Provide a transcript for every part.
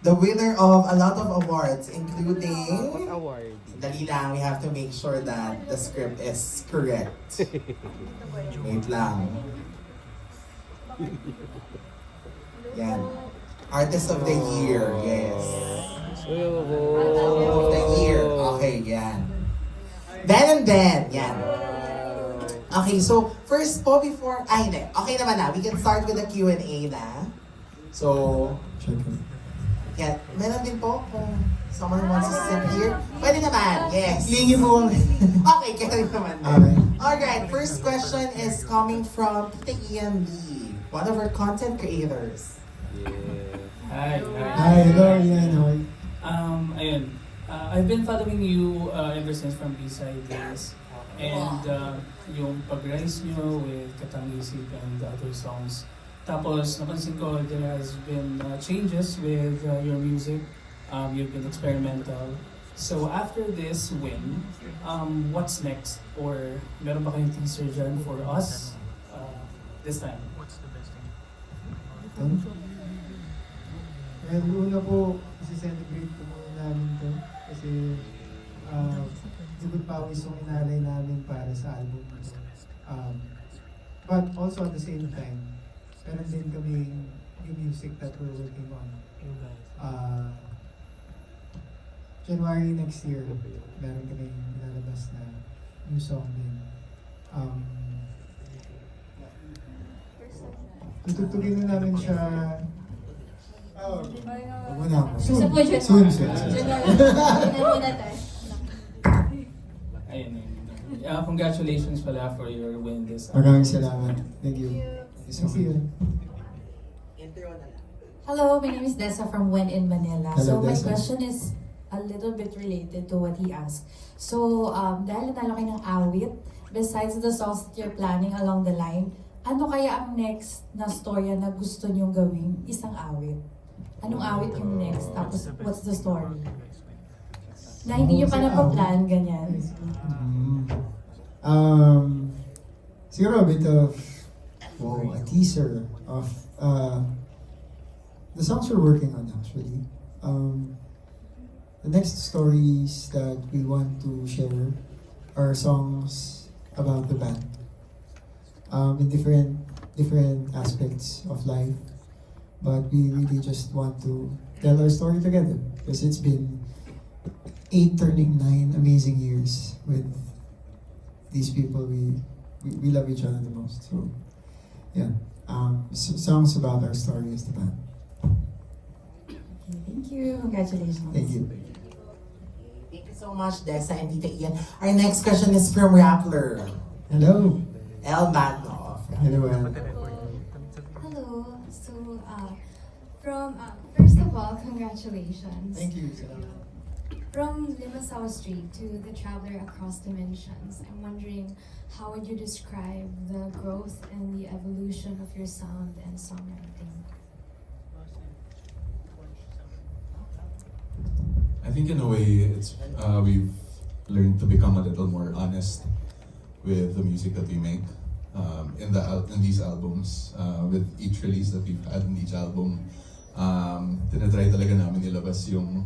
the winner of a lot of awards, including... What award? Dali lang, we have to make sure that the script is correct. Wait lang. Yan. Artist of the Year, yes. Of the Year, okay, yan. Then, yan. Okay, so first po before, hindi. Okay naman na, we can start with the Q&A na. So, yan. Meron din po kung someone wants to sit here. Pwede naman, yes. Lingi mo kami. Okay, kaya naman. Okay. Alright, first question is coming from Tita Ian Lee, one of our content creators. Hi. Hi, hello, Ian. How are you? Ayun. I've been following you ever since from B-Side days. And yung pag-rise nyo with Katangisip and other songs. Tapos, napansin ko there has been changes with your music. You've been experimental. So after this win, what's next? Or meron ba kayong teaser dyan for us this time? Well, una po, isi-celebrate po muna namin to. Kasi, bukod pawis yung inalay namin para sa album. But also at the same time, meron din kaming new music that we're working on. January next year, meron kaming nilalabas na new song din. Tutugtugin na namin siya. Wag mo na ako. Gusto po dyan. Soon. Muna tayo. Ayun. Congratulations pala for your win this time. Maraming salamat. Thank you. Thank you. Hello, my name is Dessa from When in Manila. Hello, So my Dessa. question is a little bit related to what he asked. So, dahil natalo kayo ng awit, besides the songs that you're planning along the line, ano kaya ang next na storya na gusto niyong gawin? Isang awit. Anong awit yung next? Tapos, what's the story? Na hindi niyo pa napaplan, ganyan. Siguro a bit of a teaser of the songs we're working on actually. The next stories that we want to share are songs about the band. In different aspects of life. But we really just want to tell our story together because it's been 8 turning 9 amazing years with these people we love each other the most. So yeah, songs about our story as the band. Okay, thank you. Congratulations. Thank you. Thank you so much, Dessa and Tita Ian. Our next question is from Rappler, Hello. El Magno. Hello, El. Hello. So, first of all, congratulations. Thank you. Salamat. From Limassol Street to The Traveler Across Dimensions, I'm wondering how would you describe the growth and the evolution of your sound and songwriting? I think in a way, it's we've learned to become a little more honest with the music that we make in these albums. With each release that we've had in each album, tinatry talaga namin ilabas yung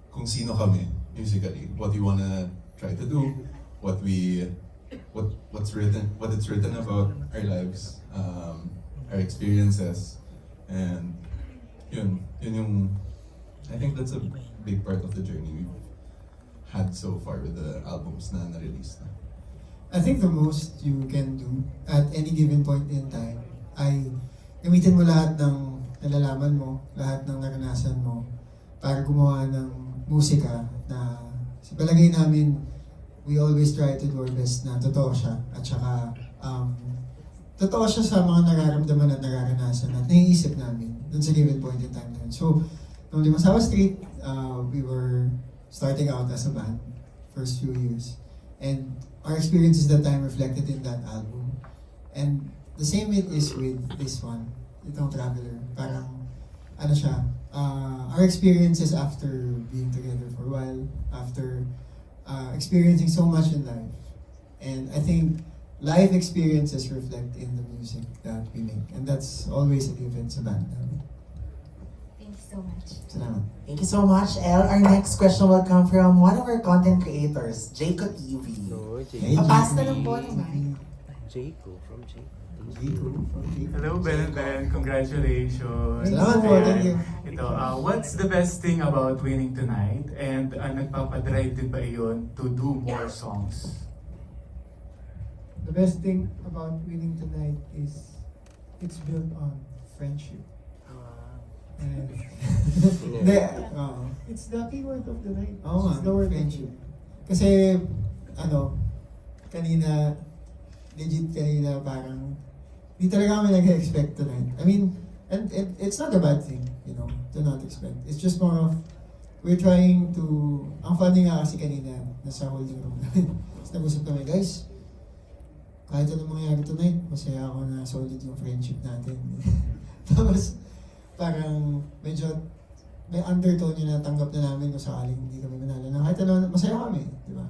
kung sino kami musically, what we wanna try to do, what it's written about our lives, our experiences, and yun yung. I think that's a big part of the journey we've had so far with the albums na na-release na. I think the most you can do at any given point in time ay gamitin mo lahat ng nalalaman mo, lahat ng naranasan mo para gumawa ng musika na sa palagay namin we always try to do our best na totoo siya at saka totoo siya sa mga nararamdaman at nararanasan at naiisip namin dun sa given point in time na yun. So, nung Limasawa Street, we were starting out as a band first few years. And our experiences that time reflected in that album. And the same it is with this one, itong Traveler. Parang, ano siya, our experiences after being together for a while, after experiencing so much in life. And I think life experiences reflect in the music that we make. And that's always a given sa band namin. Thanks. so much. Salamat. Thank you so much, Elle. Our next question will come from one of our content creators, Jacob TV. No, Hey, Papas na Jake. lang po naman. Jayco from Jayco. Hello, Ben and Ben. Congratulations. Salamat po, Ayan. thank you. Ito, what's the best thing about winning tonight? And nagpapadrive din ba iyon to do more songs? The best thing about winning tonight is it's built on friendship. And hindi, it's the keyword of the night. Oo nga, It's the word friendship. Kasi, kanina, legit kanina parang, di talaga kami nag-expect tonight. I mean, and it's not a bad thing, to not expect. It's just more of, we're trying to, ang funny nga kasi kanina, nasa holding room namin. Tapos nag-usap kami, guys, kahit anong mangyari tonight, masaya ako na solid yung friendship natin. Tapos, parang medyo may undertone yun na tanggap na namin kung sakaling hindi kami manalo. Na kahit ano, masaya kami, di ba?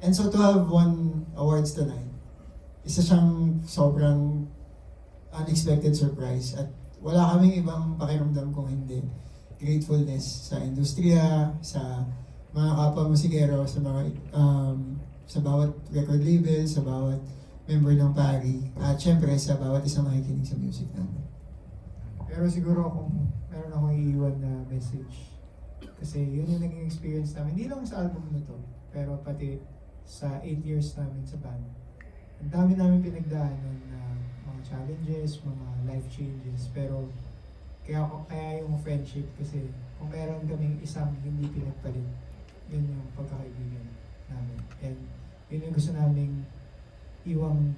And so to have won awards tonight, isa siyang sobrang unexpected surprise at wala kaming ibang pakiramdam kung hindi gratefulness sa industriya, sa mga kapwa musikero, sa mga sa bawat record label, sa bawat member ng PARI, at syempre sa bawat isang makikinig sa music namin. Pero siguro kung meron akong iiwan na message, kasi yun yung naging experience namin, hindi lang sa album na to, pero pati sa 8 years namin sa band. Ang dami namin pinagdaanan na mga challenges, mga life changes, pero kaya yung friendship kasi kung meron kaming isang hindi pinagpalit, yun yung pagkakaibigan namin. And yun yung gusto naming iwang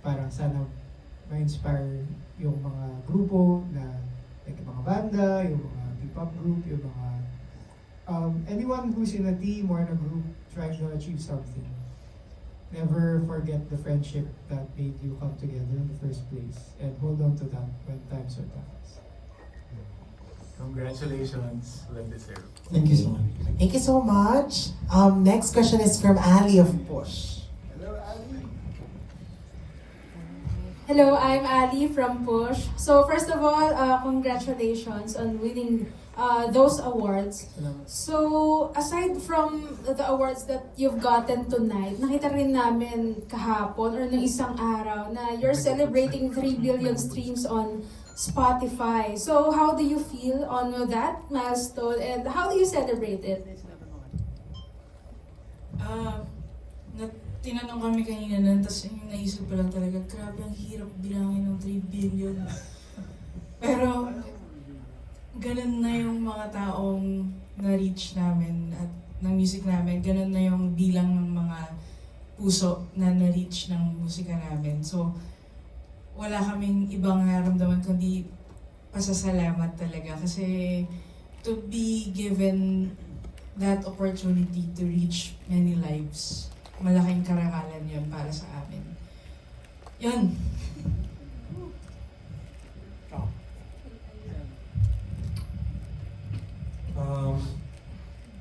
parang sana ma-inspire yung mga grupo na like yung mga banda, yung mga P-pop group, yung mga anyone who's in a team or in a group trying to achieve something. Never forget the friendship that made you come together in the first place and hold on to that when times are tough. Congratulations. Well deserved. Thank you so much. Thank you so much. Next question is from Ali of Push. Hello, I'm Ali from Push. So first of all, congratulations on winning those awards. Salamat. So aside from the awards that you've gotten tonight, nakita rin namin kahapon or nung isang araw na you're celebrating 3 billion streams on Spotify. So how do you feel on that milestone and how do you celebrate it? Tinanong kami kanina nun, tapos yung naisip ko lang talaga, grabe ang hirap bilangin ng 3 billion. Pero, ganun na yung mga taong na-reach namin at ng music namin, ganun na yung bilang ng mga puso na na-reach ng musika namin. So, wala kaming ibang nararamdaman kundi pasasalamat talaga kasi to be given that opportunity to reach many lives, malaking karangalan yun para sa amin. Yun.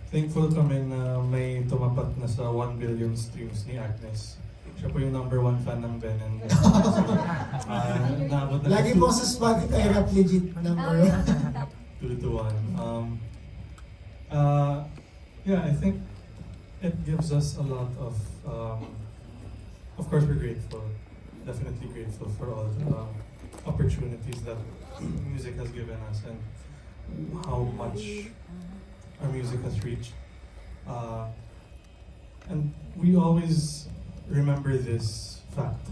Thankful kami na may tumapat na sa 1 billion streams ni Agnes. Siya po yung number 1 fan ng Ben and naabot na Lagi po sa Spotify rap legit number. 2 to 1. Yeah, I think it gives us a lot of course we're grateful, definitely grateful for all the opportunities that music has given us and how much our music has reached. And we always remember this fact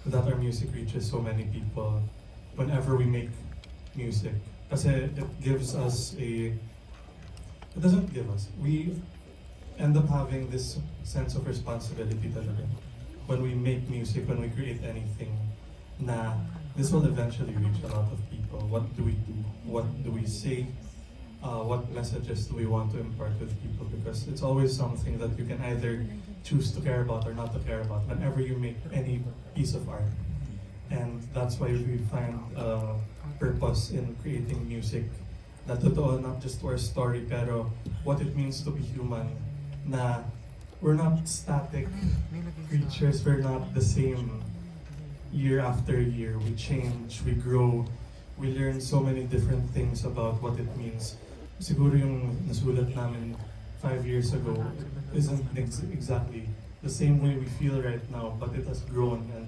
that our music reaches so many people whenever we make music. Kasi it gives us it doesn't give us, we end up having this sense of responsibility talaga. When we make music, when we create anything, na this will eventually reach a lot of people. What do we do? What do we say? What messages do we want to impart with people? Because it's always something that you can either choose to care about or not to care about whenever you make any piece of art. And that's why we find purpose in creating music na totoo, not just to our story, pero what it means to be human, na we're not static creatures, we're not the same year after year. We change, we grow, we learned so many different things about what it means. Siguro yung nasulat namin 5 years ago isn't exactly the same way we feel right now, but it has grown, and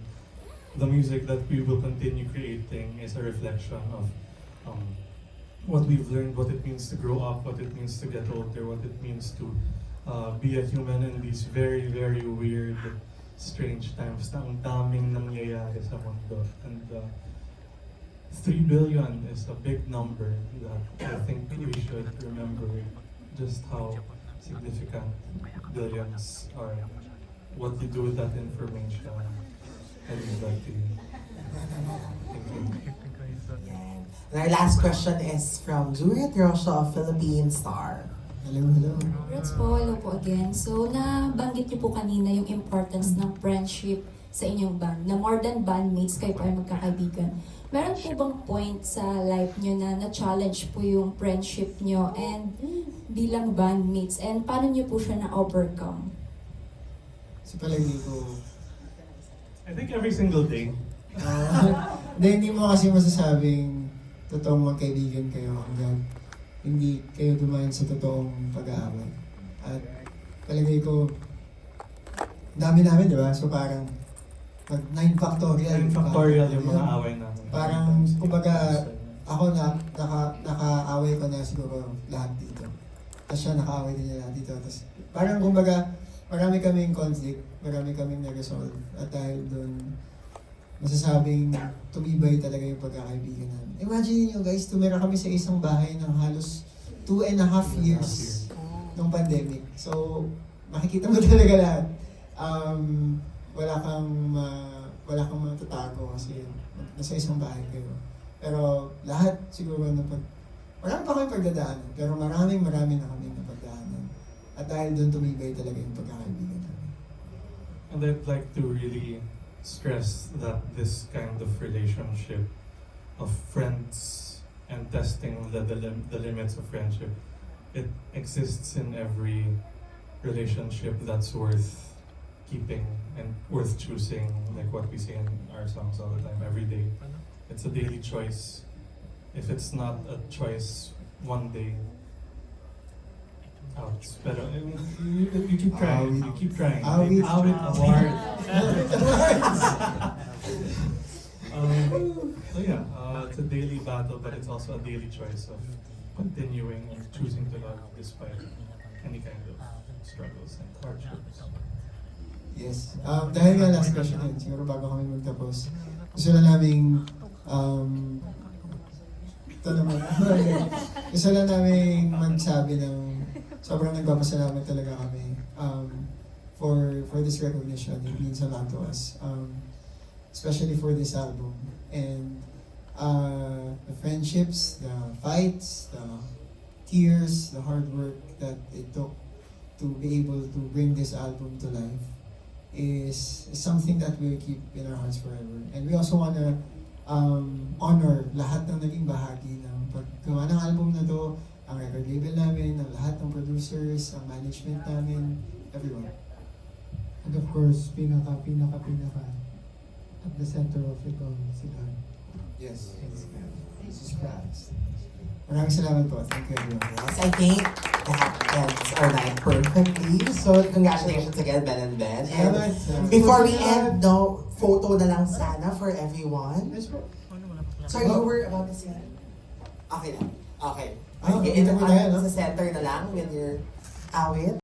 the music that we will continue creating is a reflection of what we've learned, what it means to grow up, what it means to get older, what it means to be a human in these very, very weird, strange times na ang daming nangyayari sa mundo. And 3 billion is a big number that I think we should remember just how significant billions are, what you do with that information, and that to you. Thank you. Yan. And our last question is from Juliet Rocha of Philippine Star. Hello, hello. Congrats po, hello po again. So, nabanggit niyo po kanina yung importance ng friendship sa inyong band, na more than bandmates, kayo po ay magkakaibigan. Meron po bang point sa life niyo na na-challenge po yung friendship niyo and bilang bandmates, and paano niyo po siya na-overcome? Sa palagay ko, I think every single day. hindi mo kasi masasabing totoong magkaibigan kayo hanggang hindi kayo dumaan sa totoong pag-aaway. At palagay ko, dami namin, di ba? So parang, pag 9 factorial. 9 factorial yung mga away namin. Parang, kumbaga, ako naka-away ko na siguro lahat dito. Tapos siya naka-away din niya lahat dito. Tapos parang, kumbaga, marami kaming conflict, marami kaming na-resolve. At dahil doon, masasabing tumibay talaga yung pagkakaibigan namin. Imagine nyo guys, tumira kami sa isang bahay ng halos 2.5 years nung pandemic. So, makikita mo talaga lahat. Wala kang matatago kasi nasa isang bahay kayo. Pero lahat siguro marami pa kami pagdadaanan, pero marami na kami napagdaanan. At dahil doon tumibay talaga yung pagkakaibigan namin. And I'd like to really stress that this kind of relationship of friends and testing the limits of friendship, it exists in every relationship that's worth keeping and worth choosing, like what we say in our songs all the time, every day. It's a daily choice. If it's not a choice one day, ouch. Pero you keep trying. You keep trying. Awit. Award. So yeah, it's a daily battle, but it's also a daily choice of continuing and choosing to love despite any kind of struggles and hardships. Yes. Dahil nga last question yun, siguro bago kami magtapos, gusto lang namin, gusto lang namin magsabi ng sobrang nagpapasalamat talaga kami for this recognition. It means a lot to us, especially for this album. And the friendships, the fights, the tears, the hard work that it took to be able to bring this album to life is something that we'll keep in our hearts forever. And we also want to honor lahat ng naging bahagi ng paggawa ng album na to, ang record label namin, ang lahat ng producers, ang management namin, everyone. And of course, pinaka at the center of it all, si God. Yes. Jesus Christ. Maraming salamat po. Thank you everyone. Yes, I think that ends our night perfectly. So, congratulations again, Ben and Ben. And before we end, no, photo na lang sana for everyone. Sorry, you were about to say? Okay lang. Okay. Ah, Sige, dito po tayo, no? sa center na lang with your awit.